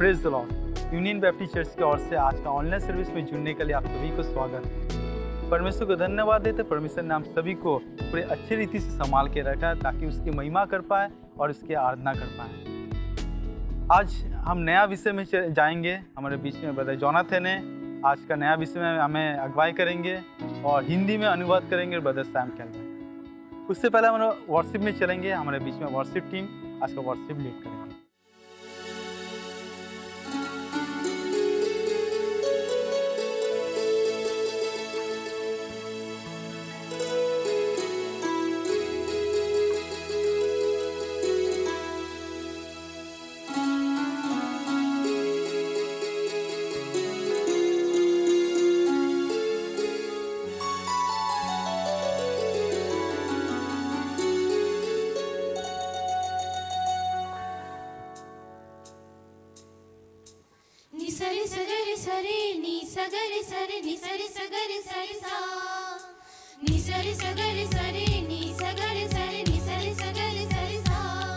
Praise the lord. Union baptist church की ओर से आज का ऑनलाइन सर्विस में जुड़ने के लिए आप सभी को स्वागत है। परमेश्वर को धन्यवाद देते। परमेश्वर ने हम सभी को पूरे अच्छी रीति से संभाल के रखा है ताकि उसकी महिमा कर पाए और उसकी आराधना कर पाए। आज हम नया विषय में जाएंगे। हमारे बीच में ब्रदर जोनाथन ने आज का नया विषय में हमें अगुवाई करेंगे और हिंदी में अनुवाद करेंगे ब्रदर सैम कैल्विन। उससे पहले हम वर्शिप में चलेंगे। हमारे बीच में वर्शिप टीम आज का वर्शिप लीड करेंगे।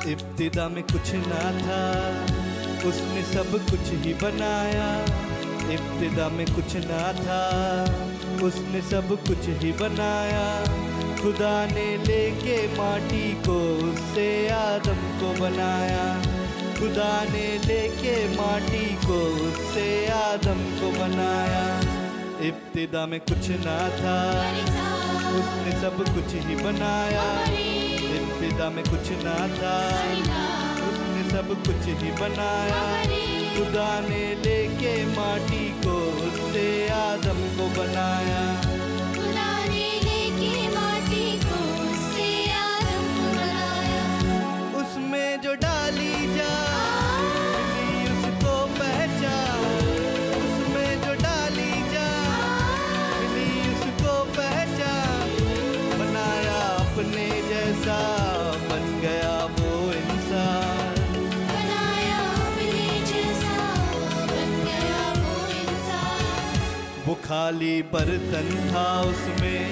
इब्तिदा में कुछ ना था, उसने सब कुछ ही बनाया। इब्तिदा में कुछ ना था, उसने सब कुछ ही बनाया। खुदा ने लेके माटी को उससे आदम को बनाया। खुदा ने लेके माटी को उससे आदम को बनाया। इब्तिदा में कुछ ना था, उसने सब कुछ ही बनाया। इब्तिदा में कुछ ना था, उसने सब कुछ ही बनाया। खुदा ने लेके माटी को उससे आदम को बनाया। खुदा ने लेके माटी को उससे आदम को बनाया। उसमें जो डाली जाए उसको पहचान, उसमें जो डाली जाए उसको पहचान। बनाया अपने जैसा, बन गया वो इंसान। बनाया अपने जैसा, बन गया वो इंसान। वो खाली बर्तन था, उसमें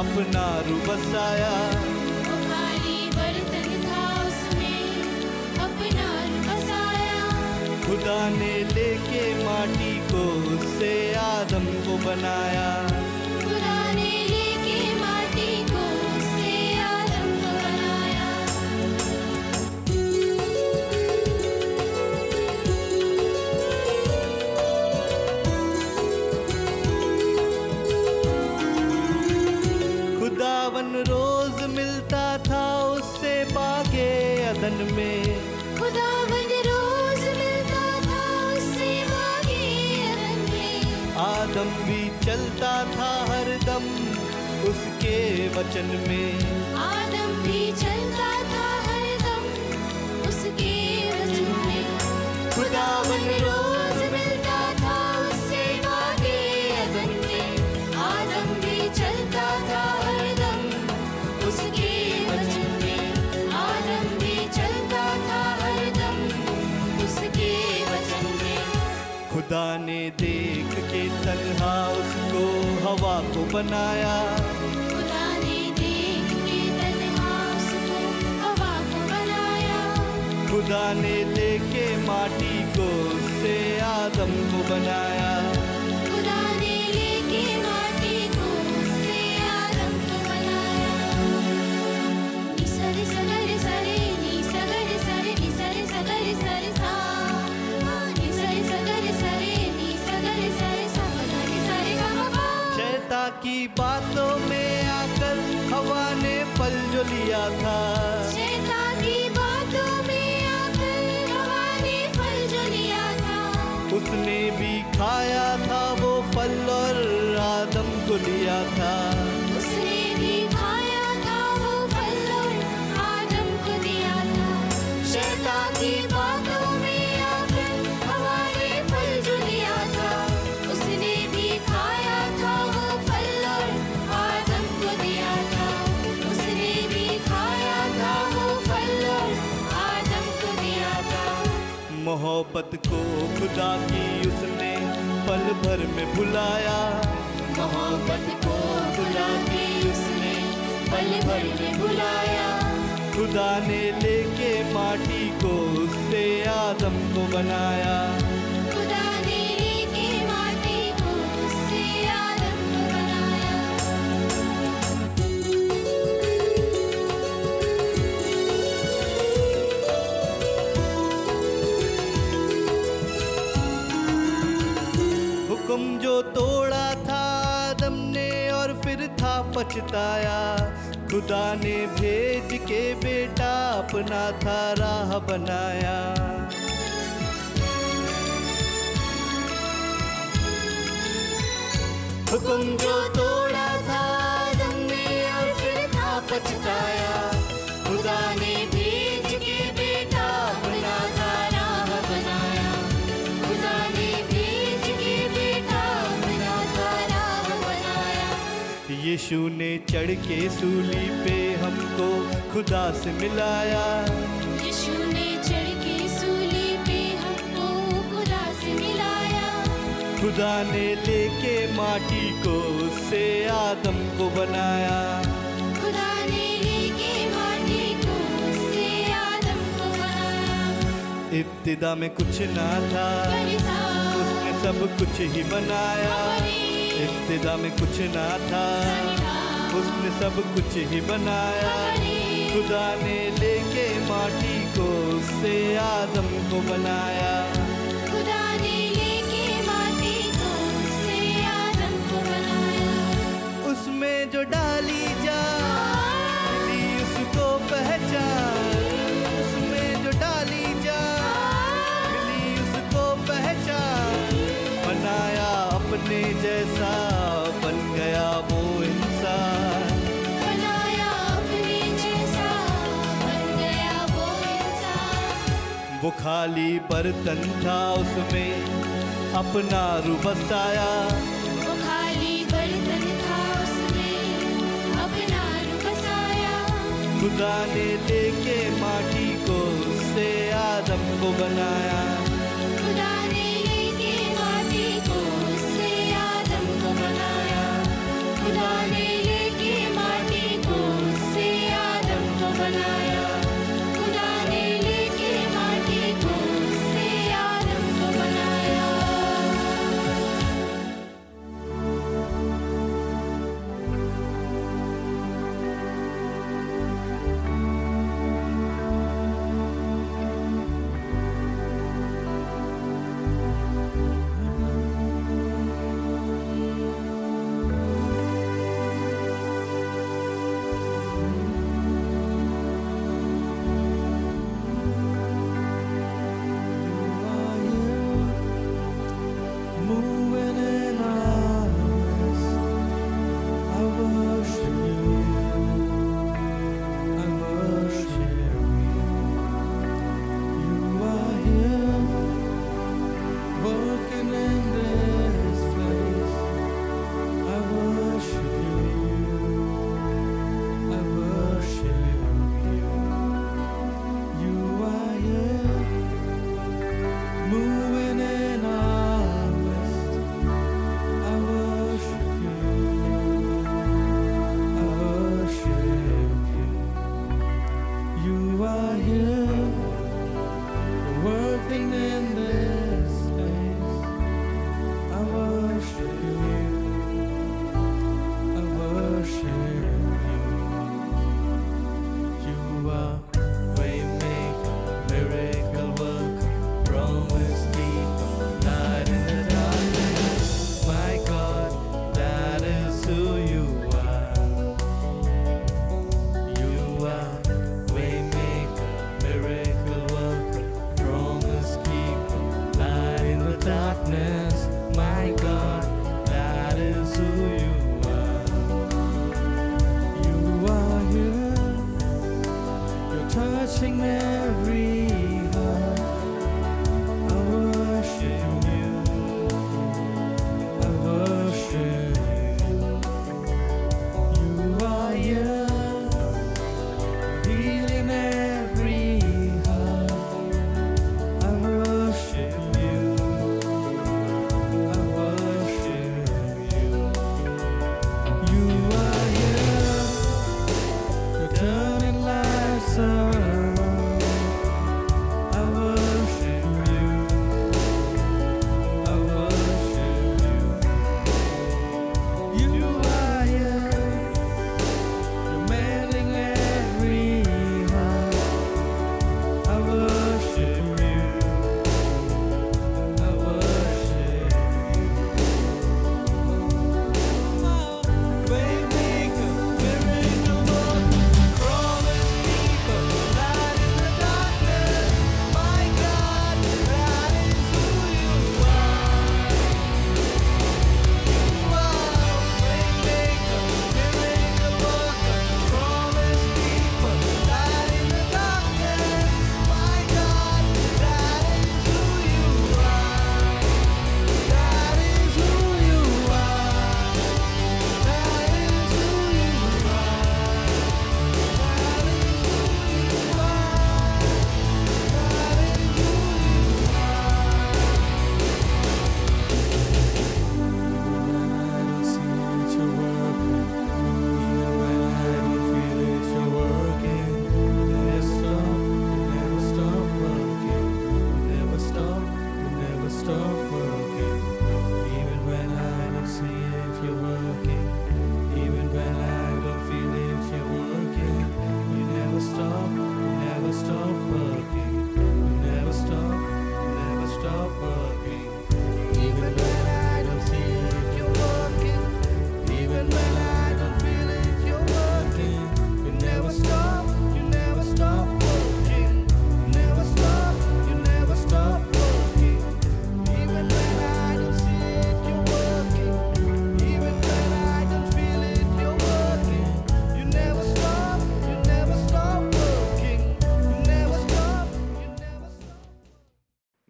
अपना रूह बसाया। वो खाली बर्तन था, उसमें अपना रूह बसाया। खुदा ने लेके माटी को उससे आदम को बनाया। खुदा ने लेके माटी को उससे आदम को बनाया। खुदावन रोज मिलता था उससे बागे अदन में। खुदावन रोज मिलता था उससे बागे अदन में। आदम भी चलता था हरदम उसके वचन में। आदम भी चलता था हरदम उसके वचन में। खुदावन रोज मिलता था उससे बागे अदन में। आदम भी चलता था हरदम उसके वचन में। आदम भी चलता था हरदम उसके वचन में। खुदा ने देख के तन्हा उसको हवा को बनाया। खुदा ने देख के तन्हा उसको हवा को बनाया। खुदा ने लेके माटी को उससे आदम को बनाया। खुदा ने लेके माटी को उससे आदम को बनाया। नि सरे सगरे सरे, नि सगरे सरे, नि सरे सगरे सरे सा। नि सरे सगरे सरे, नि सगरे सरे सा, नि सरे गा मा पा। शैतान की बातों में आकर हवा ने फल जो लिया था। शैतान की बातों में आकर हवा ने फल जो लिया था। उसने भी खाया था वो फल और आदम को दिया था। उसने भी खाया था वो फल और आदम को दिया था। शैतान की बातों में आकर हवा ने फल जो लिया था। उसने भी खाया था वो फल और आदम को दिया था। उसने भी खाया था वो फल और आदम को दिया था। मोहब्बत को खुदा की उसने पल भर में भुलाया। मोहब्बत को खुदा की उसने पल भर में भुलाया। खुदा ने लेके माटी को उससे आदम को बनाया। खुदा ने लेके माटी को उससे आदम को बनाया। हुक्म जो तोड़ा था आदम ने और फिर था पछताया, खुदा ने भेज के बेटा अपना था राह बनाया। हुक्म जो तोड़ा था आदम ने और फिर था पछताया, खुदा ने भेज के बेटा अपना था राह बनाया। खुदा ने भेज के बेटा अपना था राह बनाया। यीशु ने चढ़ के सूली पे हमको खुदा से मिलाया। यीशु ने चढ़ के सूली पे हमको खुदा से मिलाया। खुदा ने लेके माटी को उससे आदम को बनाया। खुदा ने लेके माटी को उससे आदम को बनाया। इब्तिदा में कुछ ना था, उसने सब कुछ ही बनाया। इब्तिदा में कुछ ना था, उसने सब कुछ ही बनाया। खुदा ने लेके माटी को उससे आदम को बनाया। खुदा ने लेके माटी को उससे आदम को बनाया। उसमें जो डाली जान मिली उसको पहचान, उसमें जो डाली जान मिली उसको पहचान। बनाया अपने जैसा बन गया वो इंसान। बनाया अपने जैसा बन गया वो इंसान। वो खाली बर्तन था उसमें अपना रूह बसाया। वो खाली बर्तन था उसमें अपना रूह बसाया। खुदा ने लेके माटी को उससे आदम को बनाया। खुदा ने लेके माटी को उससे आदम को बनाया। खुदा ने लेके माटी को उससे आदम को बनाया। खुदा ने लेके माटी को उससे आदम को बनाया।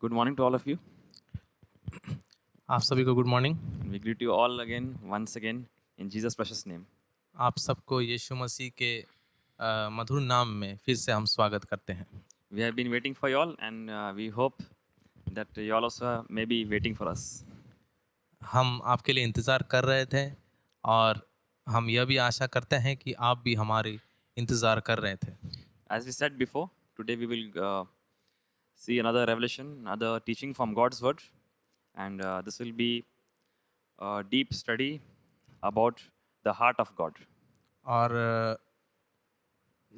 Good morning to all of you. आप सभी को good morning. We greet you all again, once again, in Jesus' precious name. आप सबको यीशु मसीह के मधुर नाम में फिर से हम स्वागत करते हैं। We have been waiting for you all, and we hope that you all also may be waiting for us. हम आपके लिए इंतज़ार कर रहे थे और हम यह भी आशा करते हैं कि आप भी हमारी इंतज़ार कर रहे थे। As we said before, today we will see another revelation, another teaching from God's Word, and this will be a deep study about the heart of God. और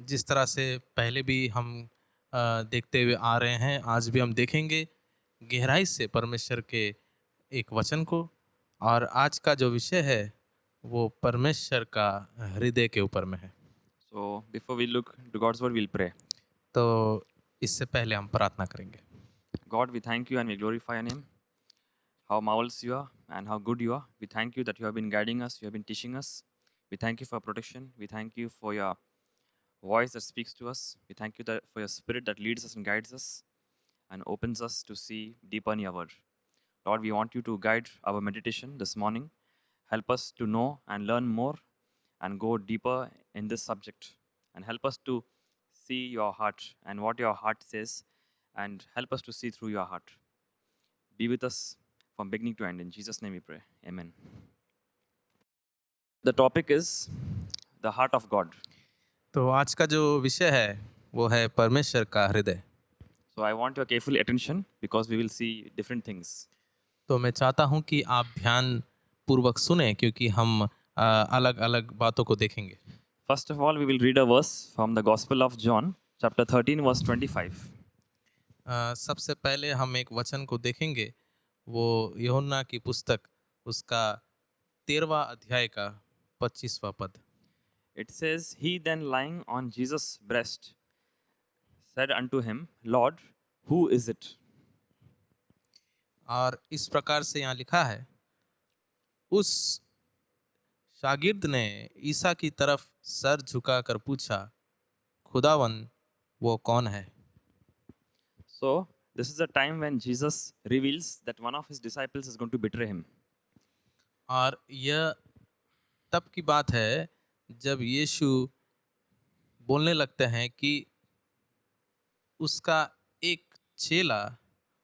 जिस तरह से पहले भी हम देखते हुए आ रहे हैं, आज भी हम देखेंगे गहराई से परमेश्वर के एक वचन को। और आज का जो विषय है वो परमेश्वर का हृदय के ऊपर में है। So before we look to God's Word, we'll pray. तो इससे पहले हम प्रार्थना करेंगे। God, we thank you and we glorify your name. How marvelous you are and how good you are. We thank you that you have been guiding us, you have been teaching us. We thank you for protection. We thank you for your voice that speaks to us. We thank you that for your spirit that leads us and guides us and opens us to see deeper in your word. Lord, we want you to guide our meditation this morning. Help us to know and learn more and go deeper in this subject. And help us to see your heart and what your heart says, and help us to see through your heart. Be with us from beginning to end. In Jesus' name we pray. Amen. The topic is the heart of God. तो आज का जो विषय है वो है परमेश्वर का हृदय। So I want your careful attention because we will see different things. तो मैं चाहता हूँ कि आप ध्यान पूर्वक सुने क्योंकि हम अलग अलग बातों को देखेंगे। First of all, we will read a verse from the Gospel of John, chapter 13, verse 25. सबसे पहले हम एक वचन को देखेंगे, वो यूहन्ना की पुस्तक उसका 13वां अध्याय का 25वां पद। It says, He then lying on Jesus' breast said unto him, Lord, who is it? और इस प्रकार से यहाँ लिखा है, उस शागिर्द ने ईसा की तरफ सर झुकाकर पूछा, खुदावन वो कौन है? So, this is the time when Jesus reveals that one of his disciples is going to betray him. और यह तब की बात है जब यीशु बोलने लगते हैं कि उसका एक चेला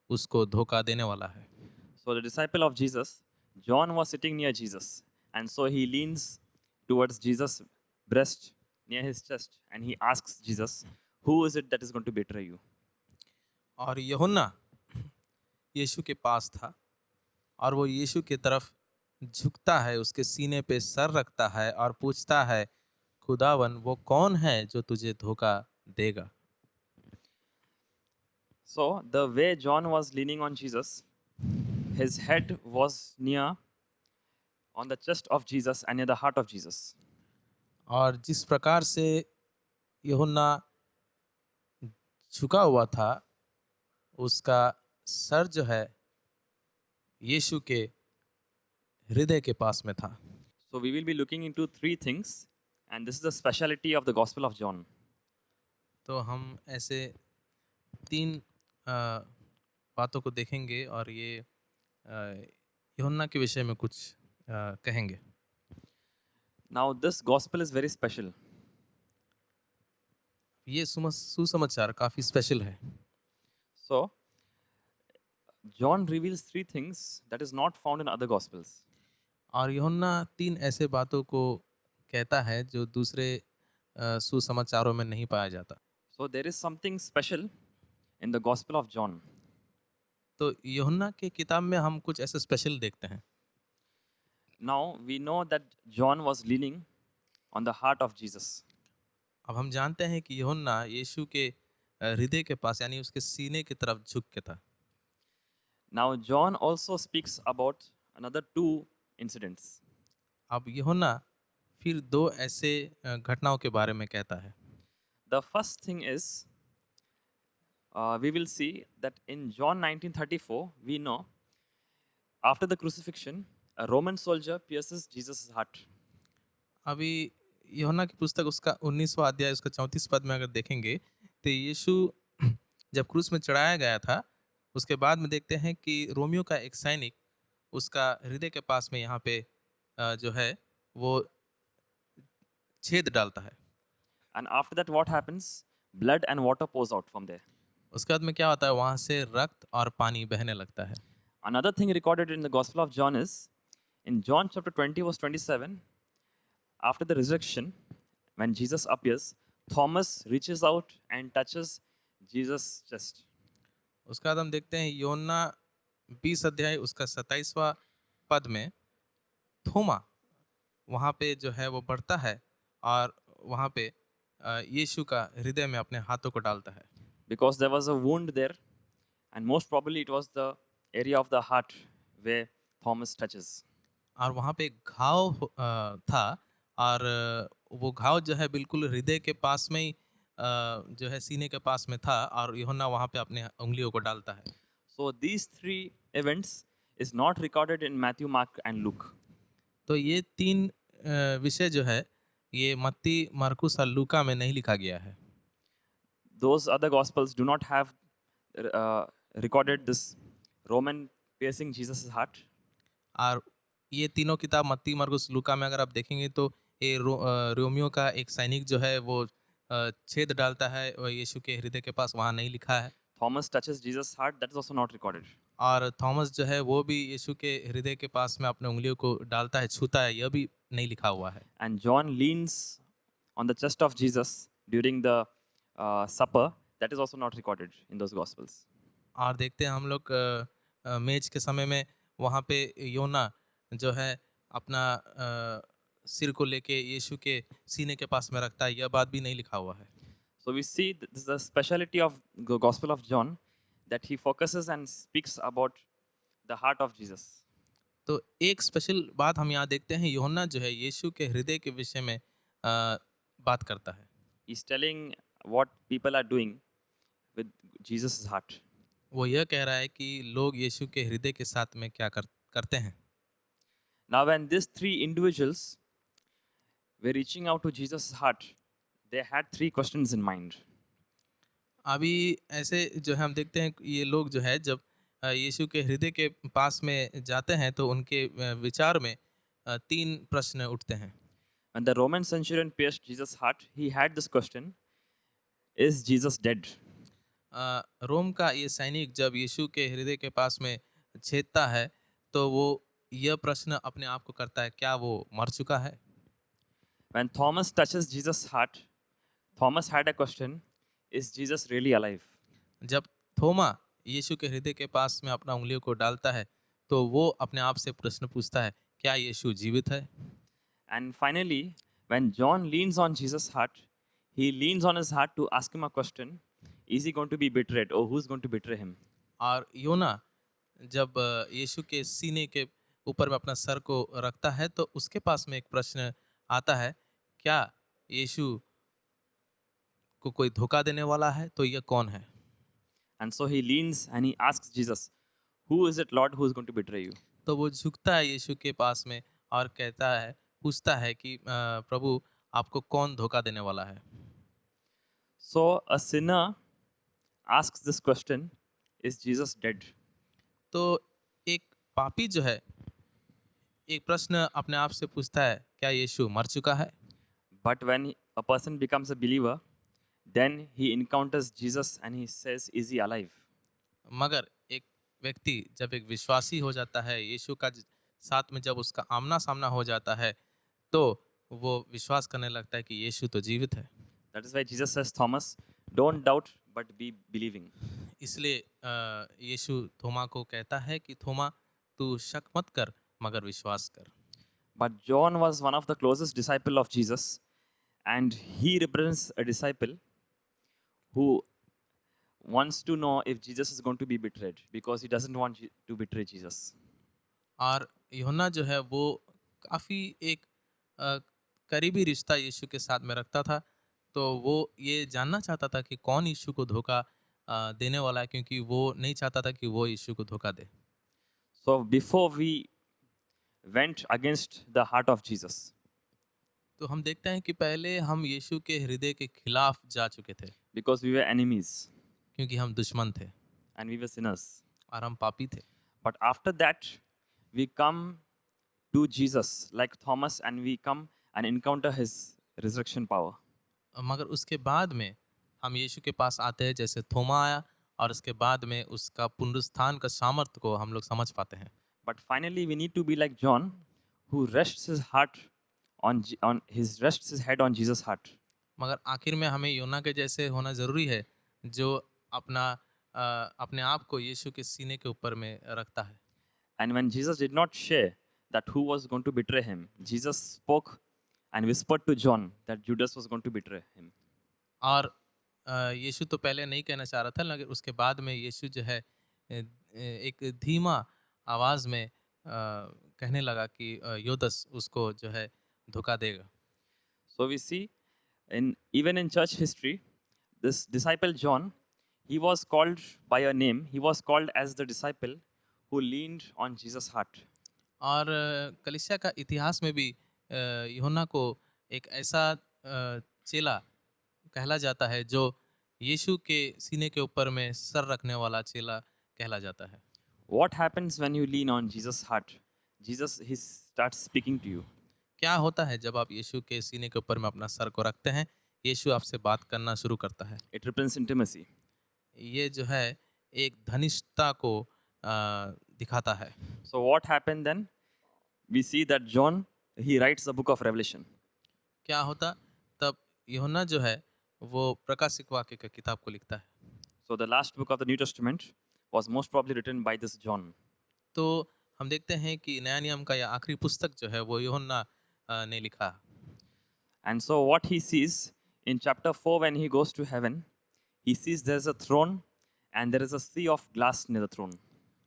उसको धोखा देने वाला है। So, the disciple of Jesus, John, was sitting near Jesus, and so he leans towards Jesus' breast near his chest, and he asks Jesus, who is it that is going to betray you? और यूहन्ना यीशु के पास था और वो यीशु की तरफ झुकता है, उसके सीने पे सर रखता है और पूछता है, खुदावन वो कौन है जो तुझे धोखा देगा? So, the way John was leaning on Jesus, his head was near on the chest of Jesus and near the heart of Jesus. और जिस प्रकार से यूहन्ना झुका हुआ था, उसका सर जो है यीशु के हृदय के पास में था। So, we will be looking into three things, and this is the speciality of the Gospel of John. तो हम ऐसे 3 बातों को देखेंगे और ये यूहन्ना के विषय में कुछ कहेंगे। Now, this Gospel is very special. ये सुसमाचार काफ़ी स्पेशल है। So, John reveals three things that is not found in other Gospels. और यूहन्ना 3 ऐसे बातों को कहता है जो दूसरे सुसमाचारों में नहीं पाया जाता। So, there is something special in the Gospel of John. तो यूहन्ना के किताब में हम कुछ ऐसे स्पेशल देखते हैं। Now, we know that John was leaning on the heart of Jesus. अब हम जानते हैं कि यूहन्ना यीशु के हृदय के पास यानी उसके सीने की तरफ झुक के था। Now, John also speaks about another 2 incidents. अब यूहन्ना फिर 2 ऐसे घटनाओं के बारे में कहता है। The first thing is, we will see that in John 19:34, we know after the crucifixion, a Roman soldier pierces Jesus' heart. अभी यूहन्ना की पुस्तक उसका 19वां अध्याय उसका 34 पद में अगर देखेंगे तो यीशु जब क्रूस में चढ़ाया गया था उसके बाद में देखते हैं कि रोमियो का एक सैनिक उसका हृदय के पास में यहाँ पे जो है वो छेद डालता है। And after that, what happens? Blood and water pours out from there. उसके बाद में क्या होता है, वहाँ से रक्त और पानी बहने लगता है। Another thing recorded in the Gospel of John is in John chapter 20, verse 27, after the resurrection, when Jesus appears, Thomas reaches out and touches Jesus' chest. उसके बाद हम देखते हैं योना 20 अध्याय उसका 27वां पद में थोमा वहाँ पे जो है वो बढ़ता है और वहाँ पे यीशु का हृदय में अपने हाथों को डालता है। Because there was a wound there, and most probably it was the area of the heart where Thomas touches. और वहाँ पे एक घाव था और वो घाव जो है बिल्कुल हृदय के पास में ही जो है सीने के पास में था और यूहन्ना वहाँ पे अपने उंगलियों को डालता है। So these three events is not recorded in Matthew, Mark, and Luke. तो ये तीन विषय जो है ये मत्ती, मरकुस और लूका में नहीं लिखा गया है। Those other gospels do not have recorded this Roman piercing Jesus' heart. और ये तीनों किताब मत्ती, मरकुस, लूका में अगर आप देखेंगे तो ये रोमियो का एक सैनिक जो है वो छेद डालता है और यीशु के हृदय के पास, वहाँ नहीं लिखा है। Thomas touches Jesus' heart, that is also not recorded. और थॉमस जो है वो भी यीशु के हृदय के पास में अपने उंगलियों को डालता है, छूता है, यह भी नहीं लिखा हुआ है। And John leans on the chest of Jesus during the supper, that is also not recorded in those gospels. और देखते हैं हम लोग मेज के समय में वहाँ पे योना जो है अपना सिर को लेके यीशु के सीने के पास में रखता है, यह बात भी नहीं लिखा हुआ है। So we see this is the speciality of the Gospel of John, that he focuses and speaks about the heart of Jesus. तो एक स्पेशल बात हम यहाँ देखते हैं, यूहन्ना जो है यीशु के हृदय के विषय में बात करता है। He's telling what people are doing with Jesus' heart. वो यह कह रहा है कि लोग यीशु के हृदय के साथ में क्या करते हैं। Now when these three individuals were reaching out to Jesus' heart, they had three questions in mind. अभी ऐसे जो है हम देखते हैं ये लोग जो है जब यीशु के हृदय के पास में जाते हैं तो उनके विचार में तीन प्रश्न उठते हैं। When the Roman centurion pierced Jesus' heart, he had this question: is Jesus dead? रोम का ये सैनिक जब यीशु के हृदय के पास में छेदता है तो वो यह प्रश्न अपने आप को करता है, क्या वो मर चुका है? When Thomas touches Jesus' heart, Thomas had a question: is Jesus really alive? जब थोमा यीशु के हृदय के पास में अपना उंगलियों को डालता है तो वो अपने आप से प्रश्न पूछता है, क्या यीशु जीवित है? And finally, when John leans on Jesus' heart, he leans on his heart to ask him a question: is he going to be betrayed, or who's going to betray him? और योना जब यीशु के सीने के ऊपर में अपना सर को रखता है तो उसके पास में एक प्रश्न आता है, क्या यीशु को कोई धोखा देने वाला है? तो यह कौन है? And so he leans and he asks Jesus, who is it, Lord, who is going to betray you? तो वो झुकता है यीशु के पास में और कहता है, पूछता है कि प्रभु आपको कौन धोखा देने वाला है? So a sinner asks this question: is Jesus dead? तो एक पापी जो है एक प्रश्न अपने आप से पूछता है, क्या यीशु मर चुका है? But when a person becomes a believer, then he encounters Jesus and he says, is he alive? मगर एक व्यक्ति जब एक विश्वासी हो जाता है, यीशु का साथ में जब उसका आमना सामना हो जाता है तो वो विश्वास करने लगता है कि यीशु तो जीवित है। That is why Jesus says, Thomas, don't doubt but be believing. इसलिए यीशु थोमा को कहता है कि थोमा तू शक मत कर मगर विश्वास कर। But John was one of the closest disciple of Jesus, and he represents a disciple who wants to know if Jesus is going to be betrayed, because he doesn't want to betray Jesus. और यूहन्ना जो है वो काफ़ी एक करीबी रिश्ता यीशु के साथ में रखता था, तो वो ये जानना चाहता था कि कौन यीशु को धोखा देने वाला है, क्योंकि वो नहीं चाहता था कि वो यीशु को धोखा दे। So before we went against the heart of Jesus, तो हम देखते हैं कि पहले हम यीशु के हृदय के खिलाफ जा चुके थे, because we were enemies क्योंकि हम दुश्मन थे and we were sinners. और हम पापी थे। But after that, we come to Jesus like Thomas and we come and encounter his resurrection power. मगर उसके बाद में हम यीशु के पास आते हैं जैसे थोमा आया, और उसके बाद में उसका पुनरुत्थान का सामर्थ्य को हम लोग समझ पाते हैं। But finally, we need to be like John, who rests his heart rests his head on Jesus' heart. मगर आखिर में हमें योना के जैसे होना ज़रूरी है, जो अपने आप को यीशु के सीने के ऊपर में रखता है। And when Jesus did not share that who was going to betray him, Jesus spoke and whispered to John that Judas was going to betray him. और यीशु तो पहले नहीं कहना चाह रहा था, मगर उसके बाद में यीशु जो है एक धीमा आवाज़ में कहने लगा कि योदस उसको जो है धोखा देगा। So we see even in church history, this disciple John, he was called by a name. He was called as the disciple who leaned on Jesus' heart. और कलीसिया का इतिहास में भी यूहन्ना को एक ऐसा चेला कहला जाता है जो यीशु के सीने के ऊपर में सर रखने वाला चेला कहला जाता है। What happens when you lean on Jesus' heart? Jesus, he starts speaking to you. क्या होता है जब आप यीशु के सीने के ऊपर में अपना सर को रखते हैं? यीशु आपसे बात करना शुरू करता है। It represents intimacy. ये जो है एक घनिष्ठता को दिखाता है। So what happened then? We see that John, he writes the book of Revelation. क्या होता तब? यूहन्ना जो है वो प्रकाशिक वाक्य की किताब को लिखता है। So the last book of the New Testament was most probably written by this John. तो हम देखते हैं कि नया नियम का यह आखिरी पुस्तक जो है वो यूहन्ना ने लिखा। And so what he sees in chapter 4 when he goes to heaven, he sees there's a throne and there is a sea of glass near the throne.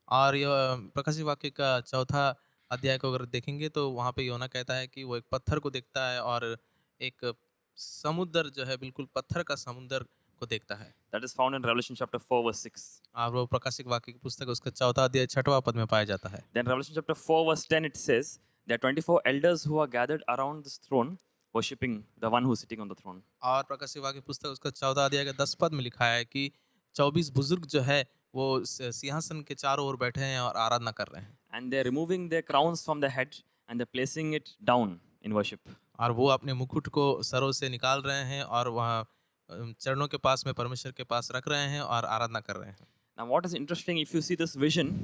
और यह प्रकाशिक वाक्य का चौथा अध्याय को अगर देखेंगे तो वहाँ पे यूहन्ना कहता है कि वो एक पत्थर को देखता है और एक समुद्र जो है बिल्कुल पत्थर का समुद्र को देखता है। That is found in Revelation chapter 4 verse 6. और वो प्रकाशिक वाक्य की पुस्तक उसका चौथा अध्याय 6वां पद में पाया जाता है। Then Revelation chapter 4 verse 10 it says there are 24 elders who are gathered around this throne worshipping the one who is sitting on the throne. और प्रकाशिक वाक्य पुस्तक उसका 14 अध्याय का 10 पद में लिखा है कि 24 बुजुर्ग जो है वो सिंहासन के चारों ओर बैठे हैं और आराधना कर रहे हैं। And they are removing their crowns from their head and they're placing it down in worship. और वो अपने मुकुट को सरों से निकाल रहे हैं और वहाँ चरणों के पास में परमेश्वर के पास रख रहे हैं और आराधना कर रहे हैं। Now what is interesting, if you see this vision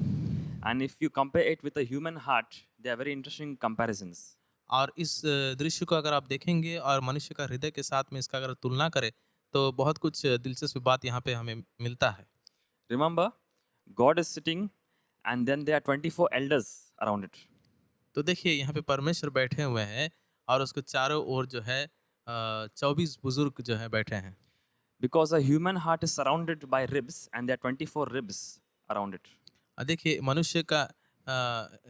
and if you compare it with a human heart, they are very interesting comparisons. और इस दृश्य को अगर आप देखेंगे और मनुष्य का हृदय के साथ में इसका अगर तुलना करें तो बहुत कुछ दिलचस्प बात यहाँ पे हमें मिलता है। Remember, God is sitting and then there are 24 elders around it. तो देखिए यहाँ पे परमेश्वर बैठे हुए हैं और उसके चारों ओर जो है 24 बुजुर्ग जो है बैठे हैं। Because a human heart is surrounded by ribs and there are 24 ribs around it. देखिए मनुष्य का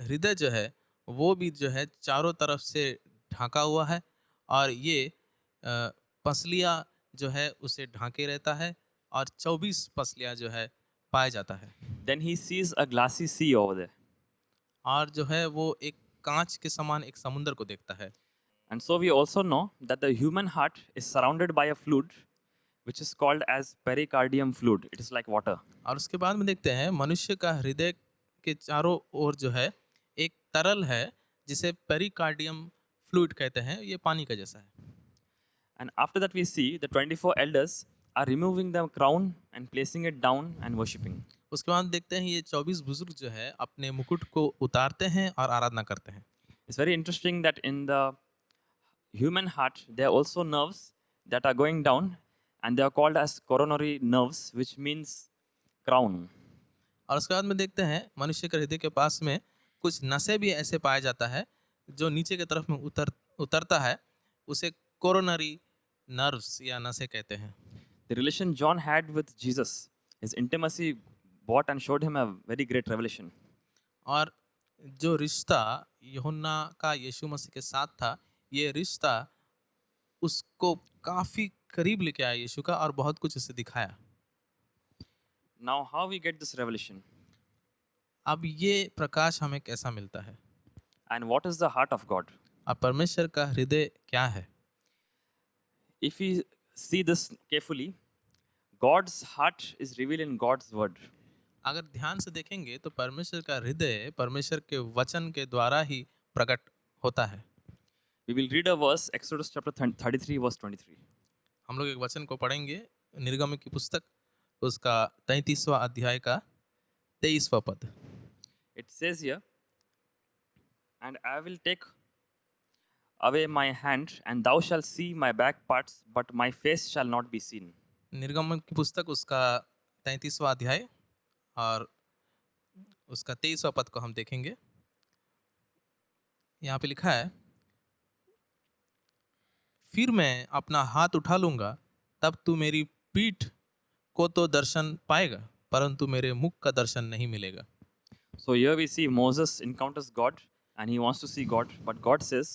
हृदय जो है वो भी जो है चारों तरफ से ढांका हुआ है और ये पसलियाँ जो है उसे ढांके रहता है और 24 पसलियाँ जो है पाया जाता है। Then he sees a glassy sea over there. और जो है वो एक कांच के समान एक समुद्र को देखता है। And so we also know that the human heart is surrounded by a fluid which is called as pericardium fluid. It is like water. और उसके बाद में देखते हैं मनुष्य का हृदय के चारों ओर जो है एक तरल है जिसे पेरिकार्डियम फ्लूइड कहते हैं, ये पानी का जैसा है। And after that we see the 24 elders are removing the crown and placing it down and worshipping. उसके बाद देखते हैं ये 24 बुजुर्ग जो है अपने मुकुट को उतारते हैं और आराधना करते हैं। It's very interesting that in the human heart there are also nerves that are going down and they are called as coronary nerves, which means crown. और उसके बाद में देखते हैं मनुष्य के हृदय के पास में कुछ नसें भी ऐसे पाया जाता है जो नीचे की तरफ में उतरता है, उसे कोरोनरी नर्व्स या नसें कहते हैं। The relation John had with Jesus, his intimacy brought and showed him a very great revelation. और जो रिश्ता यूहन्ना का यीशु मसीह के साथ था, ये रिश्ता उसको काफ़ी करीब लेके आया यीशु का और बहुत कुछ उसे दिखाया। Now how we get this revelation अब ये प्रकाश हमें कैसा मिलता है? and what is the heart of God? अब परमेश्वर का हृदय क्या है? If we see this carefully, God's heart is revealed in God's word. अगर ध्यान से देखेंगे तो परमेश्वर का हृदय परमेश्वर के वचन के द्वारा ही प्रकट होता है। We will read a verse, Exodus chapter 33, verse 23. हम लोग एक वचन को पढ़ेंगे, निर्गम की पुस्तक उसका 33वां अध्याय का 23वां पद। It says here, and I will take away my hand, and thou shalt see my back parts, but my face shall not be seen. निर्गमन की पुस्तक उसका 33वां अध्याय और उसका 23वां पद को हम देखेंगे। यहाँ पे लिखा है, फिर मैं अपना हाथ उठा लूंगा, तब तू मेरी पीठ को तो दर्शन पाएगा, परंतु मेरे मुख का दर्शन नहीं मिलेगा। So here we see Moses encounters God, and he wants to see God, but God says,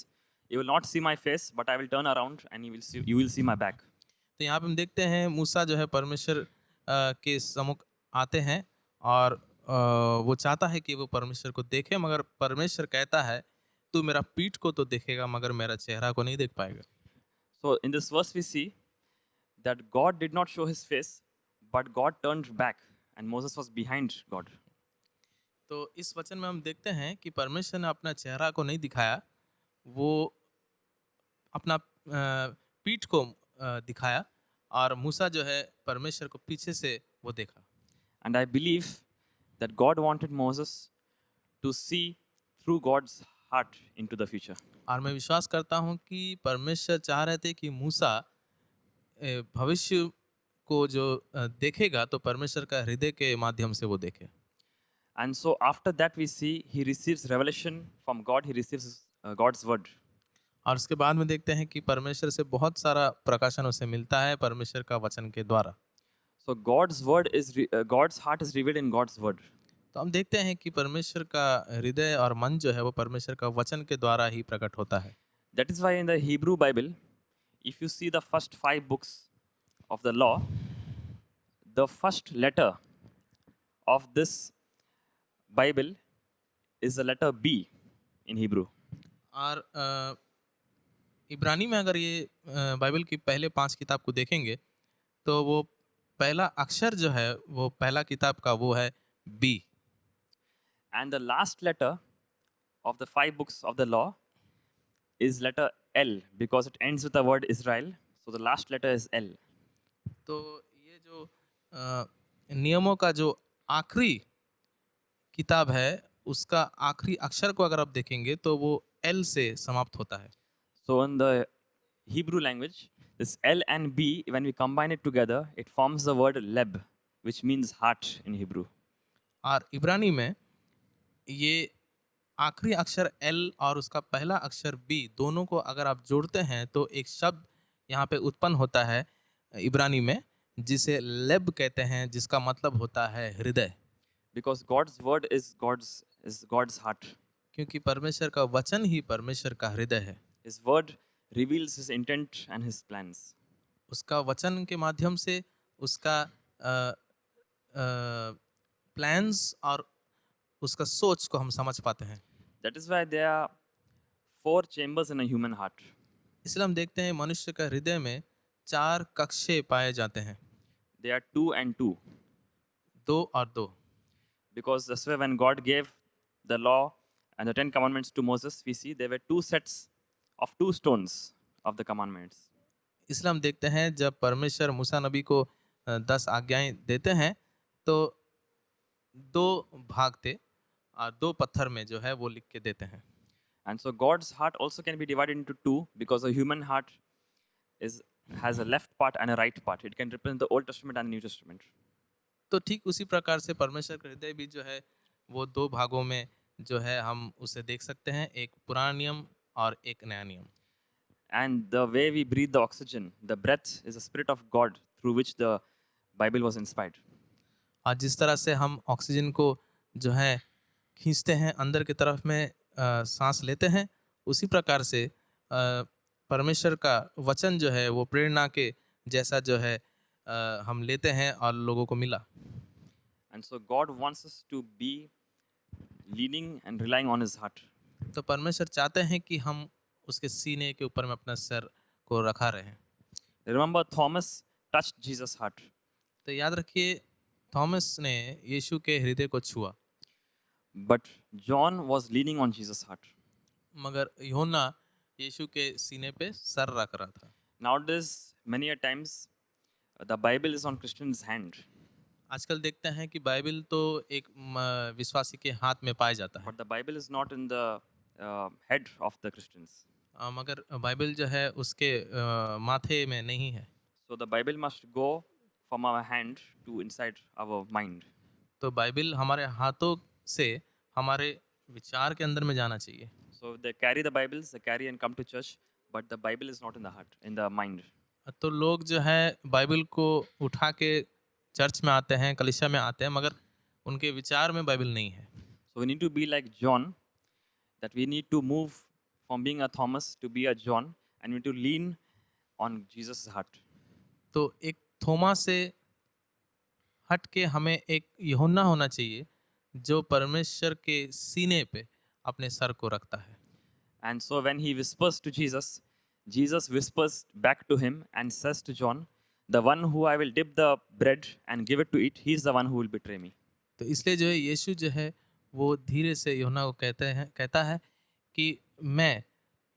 "You will not see my face, but I will turn around, and you will see my back." तो यहाँ पे हम देखते हैं मूसा जो है परमेश्वर के सम्मुख आते हैं और वो चाहता है कि वो परमेश्वर को देखे, मगर परमेश्वर कहता है तू मेरा पीठ को तो देखेगा मगर मेरा चेहरा को नहीं देख पाएगा। So in this verse we see that God did not show his face, but God turned back, and Moses was behind God. तो इस वचन में हम देखते हैं कि परमेश्वर ने अपना चेहरा को नहीं दिखाया, वो अपना पीठ को दिखाया और मूसा जो है परमेश्वर को पीछे से वो देखा। And I believe that God wanted Moses to see through God's heart into the future. और मैं विश्वास करता हूँ कि परमेश्वर चाह रहे थे कि मूसा भविष्य को जो देखेगा तो परमेश्वर का हृदय के माध्यम से वो देखे। And so after that we see he receives revelation from God, he receives God's word. और उसके बाद में देखते हैं कि परमेश्वर से बहुत सारा प्रकाशन उसे मिलता है परमेश्वर का वचन के द्वारा। So God's heart is revealed in God's word. तो हम देखते हैं कि परमेश्वर का हृदय और मन जो है वो परमेश्वर का वचन के द्वारा ही प्रकट होता है। That is why in the Hebrew Bible, if you see the first 5 books of the law, the first letter of this Bible is the letter B in Hebrew. और इब्रानी में अगर ये बाइबल की पहले 5 किताब को देखेंगे तो वो पहला अक्षर जो है वो पहला किताब का वो है B. And the last letter of the 5 books of the law is letter L because it ends with the word Israel. So the last letter is L. तो ये जो नियमों का जो आखिरी किताब है उसका आखिरी अक्षर को अगर आप देखेंगे तो वो एल से समाप्त होता है। So in the Hebrew language, this L and B, when we combine it together, it forms the word leb, which means heart in Hebrew. और इब्रानी में ये आखिरी अक्षर एल और उसका पहला अक्षर बी दोनों को अगर आप जोड़ते हैं तो एक शब्द यहाँ पे उत्पन्न होता है इब्रानी में जिसे लेब कहते हैं, जिसका मतलब होता है हृदय। Because God's word is God's heart. क्योंकि परमेश्वर का वचन ही परमेश्वर का हृदय है। His word reveals his intent and his plans. उसका वचन के माध्यम से उसका प्लान्स और उसका सोच को हम समझ पाते हैं। That is why there are 4 chambers in a human heart. इसलिए हम देखते हैं मनुष्य का हृदय में 4 कक्षे पाए जाते हैं, They are 2 and 2. 2 और 2। Because that's why when God gave the law and the 10 commandments to Moses, we see there were 2 sets of 2 stones of the commandments. इसलिए हम देखते हैं जब परमेश्वर मूसा नबी को 10 आज्ञाएं देते हैं तो 2 भाग थे और 2 पत्थर में जो है वो लिख के देते हैं। And so God's heart also can be divided into 2 because a human heart has a left part and a right part. It can represent the Old Testament and the New Testament. तो ठीक उसी प्रकार से परमेश्वर का हृदय भी जो है वो 2 भागों में जो है हम उसे देख सकते हैं, एक पुराना नियम और एक नया नियम। And the way we breathe the oxygen, the breath is the spirit of God through which the Bible was inspired. और जिस तरह से हम ऑक्सीजन को जो है खींचते हैं अंदर की तरफ में सांस लेते हैं, उसी प्रकार से परमेश्वर का वचन जो है वो प्रेरणा के जैसा जो है हम लेते हैं और लोगों को मिला। And so God wants us to be leaning and relying on his heart. तो परमेश्वर चाहते हैं कि हम उसके सीने के ऊपर में अपना सर को रखा रहें। Remember Thomas touched Jesus' heart. तो याद रखिए थॉमस ने यीशु के हृदय को छुआ, but John was leaning on Jesus' heart. मगर यूहन्ना यीशु के सीने पे सर रख रहा था। Nowadays, many a times, the Bible is on Christians' hand, आजकल देखते हैं कि बाइबल तो एक विश्वासी के हाथ में पाया जाता है, but the Bible is not in the head of the Christians. मगर बाइबल जो है उसके माथे में नहीं है। So the Bible must go from our hand to inside our mind. तो बाइबल हमारे हाथों से हमारे विचार के अंदर में जाना चाहिए। So they carry the Bibles, they carry and come to church, but the Bible is not in the heart, in the mind. तो लोग जो है बाइबल को उठा के चर्च में आते हैं, कलीसिया में आते हैं, मगर उनके विचार में बाइबल नहीं है। So we need to be like John, that we need to move from being a Thomas to be a John, and we need to lean on Jesus' heart. तो एक थोमा से हट के हमें एक यूहन्ना होना चाहिए जो परमेश्वर के सीने पे अपने सर को रखता है। And so when he whispers to Jesus, Jesus whispers back to him and says to John, the one who I will dip the bread and give it to eat, he is the one who will betray me. तो इसलिए जो है यीशु जो है वो धीरे से यूहन्ना को कहता है कि मैं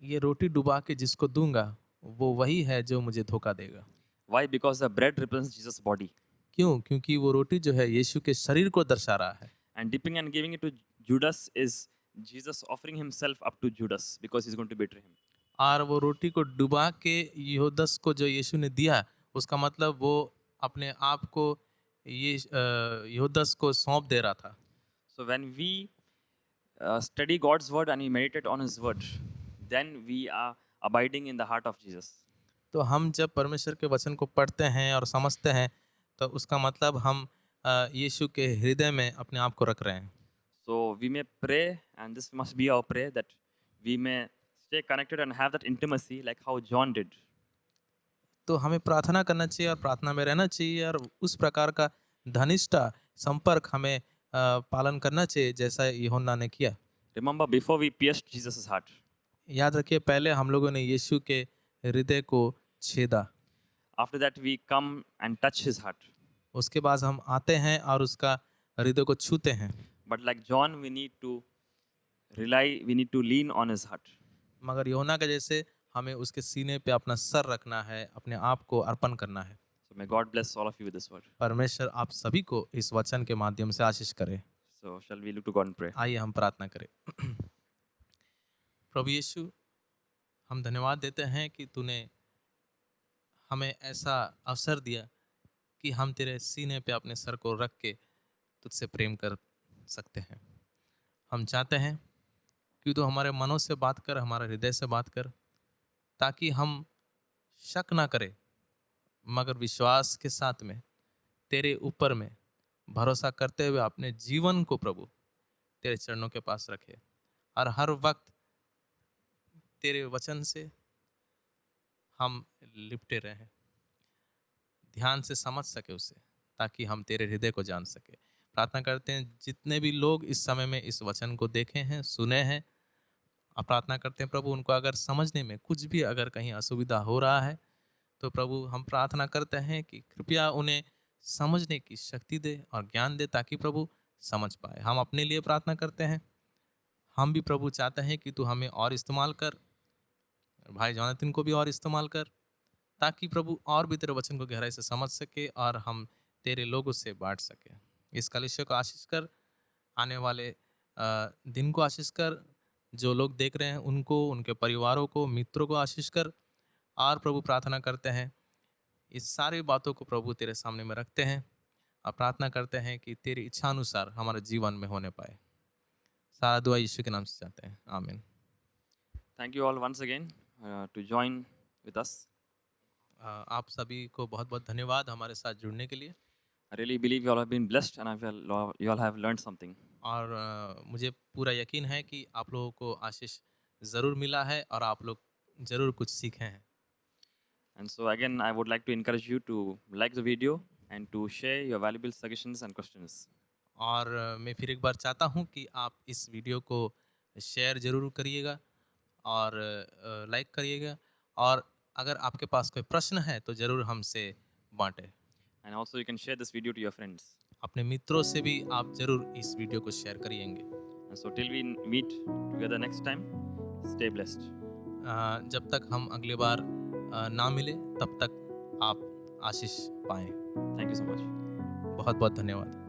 ये रोटी डुबा के जिसको दूंगा वो वही है जो मुझे धोखा देगा। Why? Because the bread represents Jesus' body. क्यों? क्योंकि वो रोटी जो है यीशु के शरीर को दर्शा रहा है, And dipping and giving it to Judas is Jesus offering himself up to Judas because he's going to betray him. और वो रोटी को डुबा के यहूदस को जो यीशु ने दिया उसका मतलब वो अपने आप को ये यहूदस को सौंप दे रहा था। So when we study God's word and we meditate on his word, then we are abiding in the heart of Jesus. तो हम जब परमेश्वर के वचन को पढ़ते हैं और समझते हैं तो उसका मतलब हम यीशु के हृदय में अपने आप को रख रहे हैं। So we may pray, and this must be our prayer, that we may stay connected and have that intimacy like how John did. तो हमें प्रार्थना करना चाहिए और प्रार्थना में रहना चाहिए और उस प्रकार का घनिष्ठ संपर्क हमें पालन करना चाहिए जैसा यूहन्ना ने किया। Remember, before we pierced Jesus' heart, याद रखिए पहले हम लोगों ने यीशु के हृदय को छेदा, after that we come and touch his heart. उसके बाद हम आते हैं और उसका हृदय को छूते हैं। But like John, we need to lean on his heart. मगर यूहन्ना के जैसे हमें उसके सीने पे अपना सर रखना है, अपने आप को अर्पण करना है। So may God bless all of you with this word. परमेश्वर आप सभी को इस वचन के माध्यम से आशीष करे। So shall we look to God and pray? आइए हम प्रार्थना करें। प्रभु यीशु, हम धन्यवाद देते हैं कि तूने हमें ऐसा अवसर दिया कि हम तेरे सीने पे अपने सर को रख के तुझसे प्रेम कर सकते हैं। हम चाहते हैं कि तू हमारे मनों से बात कर, हमारे हृदय से बात कर, ताकि हम शक ना करें मगर विश्वास के साथ में तेरे ऊपर में भरोसा करते हुए अपने जीवन को प्रभु तेरे चरणों के पास रखे और हर वक्त तेरे वचन से हम लिपटे रहें, ध्यान से समझ सके उसे, ताकि हम तेरे हृदय को जान सके। प्रार्थना करते हैं जितने भी लोग इस समय में इस वचन को देखे हैं, सुने हैं, आप प्रार्थना करते हैं प्रभु उनको अगर समझने में कुछ भी अगर कहीं असुविधा हो रहा है तो प्रभु हम प्रार्थना करते हैं कि कृपया उन्हें समझने की शक्ति दे और ज्ञान दे ताकि प्रभु समझ पाए। हम अपने लिए प्रार्थना करते हैं, हम भी प्रभु चाहते हैं कि तू हमें और इस्तेमाल कर, भाई जॉनथन को भी और इस्तेमाल कर, ताकि प्रभु और भी तेरे वचन को गहराई से समझ सके और हम तेरे लोगों से बांट सके। इस कलीसिया को आशीष कर, आने वाले दिन को आशीष कर, जो लोग देख रहे हैं उनको, उनके परिवारों को, मित्रों को आशीष कर। और प्रभु प्रार्थना करते हैं इस सारी बातों को प्रभु तेरे सामने में रखते हैं और प्रार्थना करते हैं कि तेरी इच्छा अनुसार हमारे जीवन में होने पाए। सारा दुआ यीशु के नाम से चाहते हैं, आमीन। Thank you all once again to join with us. आप सभी को बहुत बहुत धन्यवाद हमारे साथ जुड़ने के लिए। I really believe you all have been blessed and you all have learned something. और मुझे पूरा यकीन है कि आप लोगों को आशीष ज़रूर मिला है और आप लोग ज़रूर कुछ सीखे हैं। And so again, I would like to encourage you to like the video and to share your valuable suggestions and questions. और मैं फिर एक बार चाहता हूँ कि आप इस वीडियो को शेयर ज़रूर करिएगा और लाइक करिएगा, और अगर आपके पास कोई प्रश्न है तो ज़रूर हमसे बांटें। And also you can share this video to your friends. अपने मित्रों से भी आप जरूर इस वीडियो को share करिएंगे। And so till we meet together next time, stay blessed. जब तक हम अगली बार ना मिले तब तक आप आशीष पाएं। Thank you so much. बहुत बहुत धन्यवाद।